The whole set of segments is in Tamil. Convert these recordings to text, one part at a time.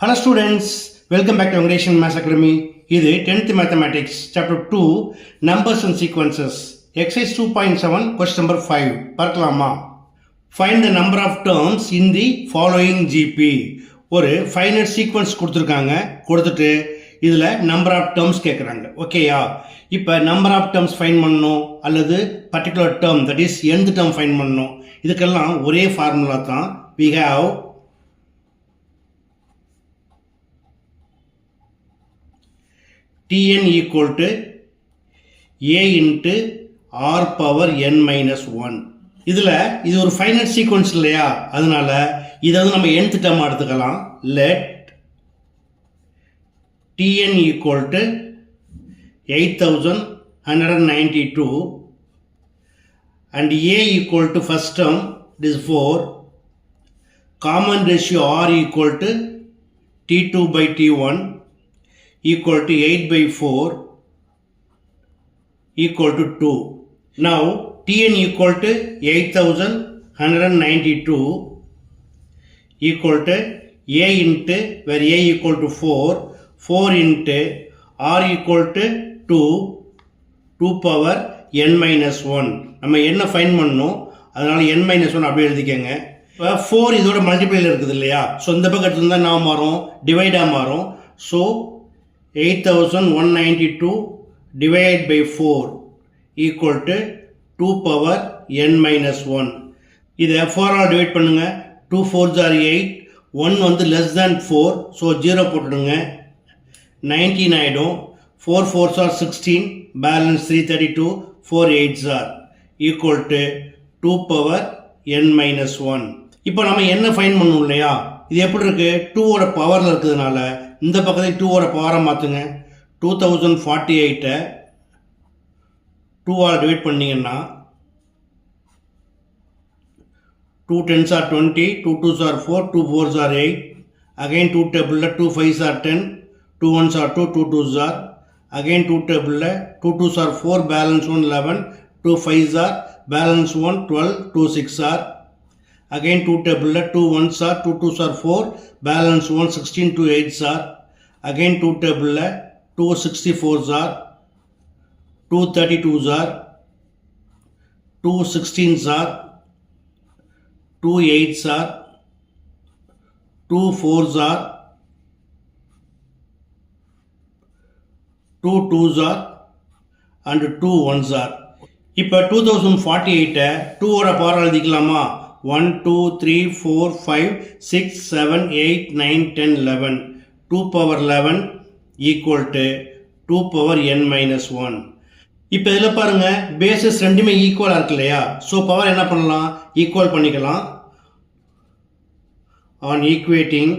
Hello students, welcome back to English Maths Academy. இது 10th Mathematics, Chapter 2, Numbers and Sequences. Exercise 2.7, question number 5. பார்க்கலாமா? Find the number of terms in the following GP. ஒரு finite sequence கொடுத்துருக்காங்க, கொடுத்துட்டு இதில் number of terms கேட்குறாங்க. ஓகேயா? இப்போ number of terms find பண்ணணும் அல்லது particular term, that is nth term find பண்ணணும். இதுக்கெல்லாம் ஒரே ஃபார்முலா தான். We have Tn equal to a into r power n minus 1. இதில் இது ஒரு ஃபைனட் சீக்வன்ஸ் இல்லையா, அதனால இதை வந்து நம்ம nth டேர்ம் எடுத்துக்கலாம். let Tn equal to 8192 and a equal to first term, this is 4. Common ratio r equal to T2 by T1 equal to 8 by 4 equal to 2. Now Tn equal to 8192 equal to a into, where a equal to 4 into r equal to 2 power n minus 1. நம்ம என்ன ஃபைண்ட் பண்ணணும், அதனால n minus 1 அப்படியே எழுதிக்கங்க. இப்போ 4 இதோட மல்டிப்ளைல இருக்குது இல்லையா, ஸோ இந்த பக்கத்துல இருந்தால் நான் மாறும், டிவைடாக மாறும். So 8192 divided by 4 equal to 2 power n minus 1. இதை 4 ஆல் டிவைட் பண்ணுங்க. 2 4s are 8, 1 வந்து less than 4, ஸோ 0 போட்டுடுங்க. 19 ஆகிடும். 4 4s are 16, balance 332, 4 8s are equal to 2 power n minus 1. இப்போ நம்ம என்ன ஃபைண்ட் பண்ணணும் இல்லையா, இது எப்படி இருக்கு, 2ஓட பவரில் இருக்கிறதுனால இந்த பக்கத்தை 2ஓட பவரை மாற்றுங்க. 2048 2 ஆல் டிவைட் பண்ணிங்கன்னா 2 10s are 20, 2 2s are 4, 2 4s are 8. Again 2 table 2 5s are 10, 2 1s are 2, 2 2s are. Again 2 table 2 2s are 4, balance 1 11, 2 5s are, balance 1 12, 2 6 are. Again 2 table 2 1s are, 2 2s are 4, balance 1 16, 2 8s are. Again 2 table 2 64s are, 2 32s are, 2 16s are, 2 8s are, 2 4s are, 2 2s are and 2 1s are. இப்போ 2048 2ஓட power எழுதிக்கலாமா? 1 2 3 4 5 6 7 8 9 10 11. 2 power 11 equal to 2 power n minus 1. இப்போ இதில் பாருங்க, பேசஸ் ரெண்டுமே ஈக்குவலாக இருக்கு இல்லையா, ஸோ பவர் என்ன பண்ணலாம், ஈக்குவல் பண்ணிக்கலாம். On equating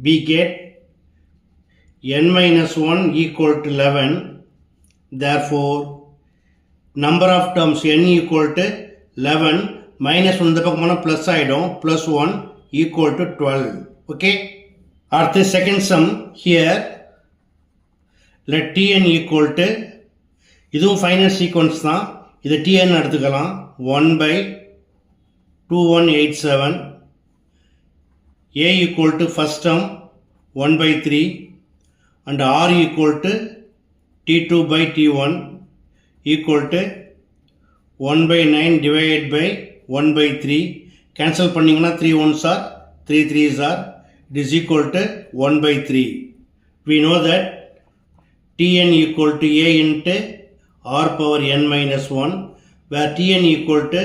we get n minus 1 equal to 11. Therefore number of terms n equal to 11 minus 1 இந்த பக்கம் போனால் ப்ளஸ் ஆகிடும், ப்ளஸ் 1 equal to 12. ஓகே, அடுத்து second sum. Here let Tn equal to, இதுவும் ஃபைனல் சீக்வன்ஸ் தான், இதை Tn எடுத்துக்கலாம். 1 by 2187. a equal to first term 1 by 3 and r equal to T2 by T1 equal to 1 by 9 divided by 1 by 3. Cancel பண்ணிங்கன்னா 3 1s are, 3 3s are, it is equal to 1 by 3. We know that Tn equal to a into r power n minus 1, where Tn equal to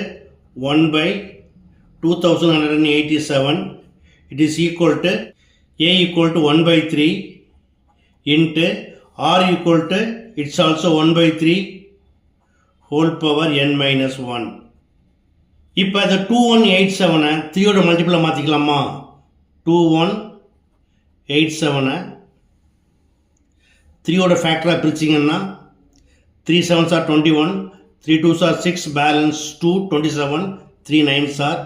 1 by 2187. It is equal to a equal to 1 by 3 into r equal to, it's also 1 by 3 whole power n minus 1. இப்போ இந்த 2187 3ஓட multiply மாற்றிக்கலாமா? 2187 3ஓட ஃபேக்டராக பிரிச்சிங்கன்னா 3 7s are 21, 3 2s are 6, balance 2 27, 3 9s are,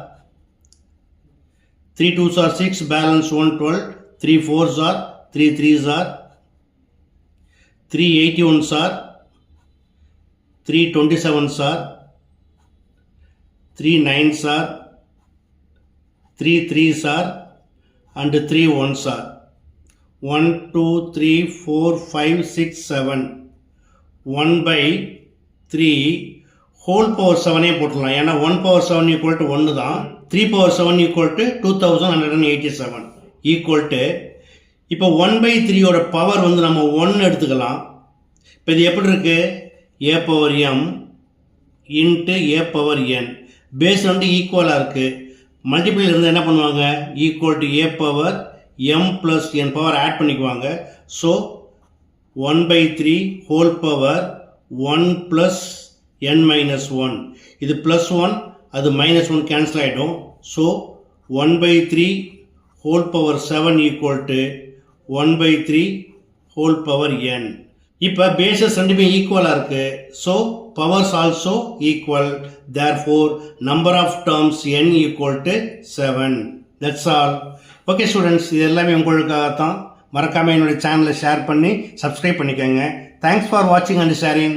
3 2s are 6, balance 1 12, 3 4s are, 3 3s are, 3 81s are, 3 27s are, 3 9s are, 3 3s are and 3 1s are. 1 2 3 4 5 6 7. 1 by 3 whole power 7 போட்டுடலாம். ஏன்னா 1 power 7 equal to 1 தான். 3 power 7 equal to 2187 equal to இப்போ 1 by 3 ஓட பவர் வந்து நம்ம 1 எடுத்துக்கலாம். இப்போ இது எப்படி இருக்கு? a power m into a power n. Base வந்து ஈக்குவலாக இருக்குது. மல்டிபிள் இருந்து என்ன பண்ணுவாங்க? Equal to a power m plus n power add பண்ணிக்குவாங்க. So 1 by 3 whole power 1 plus n minus 1. இது plus 1 அது minus 1 கேன்சல் ஆகிடும். So 1 by 3 whole power 7 equal to 1 by 3 whole power n. இப்போ பேசஸ் ரெண்டுமே ஈக்குவலாக இருக்குது. So powers also equal. Therefore number of terms n equal to 7. That's all. Okay students, இது எல்லாமே உங்களுக்காகத்தான். மறக்காமல் என்னுடைய சேனலை ஷேர் பண்ணி சப்ஸ்கிரைப் பண்ணிக்கோங்க. தேங்க்ஸ் ஃபார் வாட்சிங் அண்ட் ஷேரிங்.